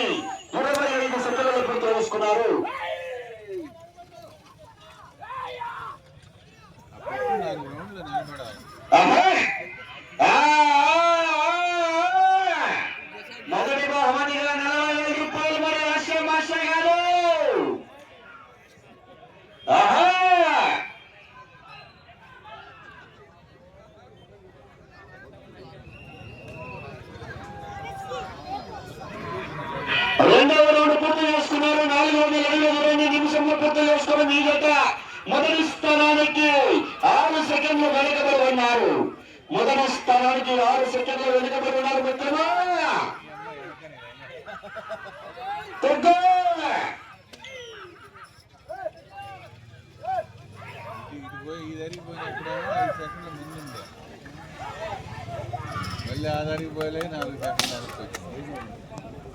25 సెకండ్లు పూర్తి చేసుకున్నారు. మొదటి బహుమతిగా 40,000 రూపాయలు మరి రాష్ట్ర మాస్టర్ గారు. రెండవ రౌండ్ పూర్తి చేసుకున్నారు. 422 నిమిషంలో పూర్తి చేసుకుని మీ జత మొదటి స్థానానికి 6 సెకండ్లు వెనుకబడి ఉన్నారు. మొదటి స్థానానికి 6 సెకండ్లు వెనుకబడి ఉన్నారు. మిత్రమా మళ్ళీ ఆధారికి పోయలే 4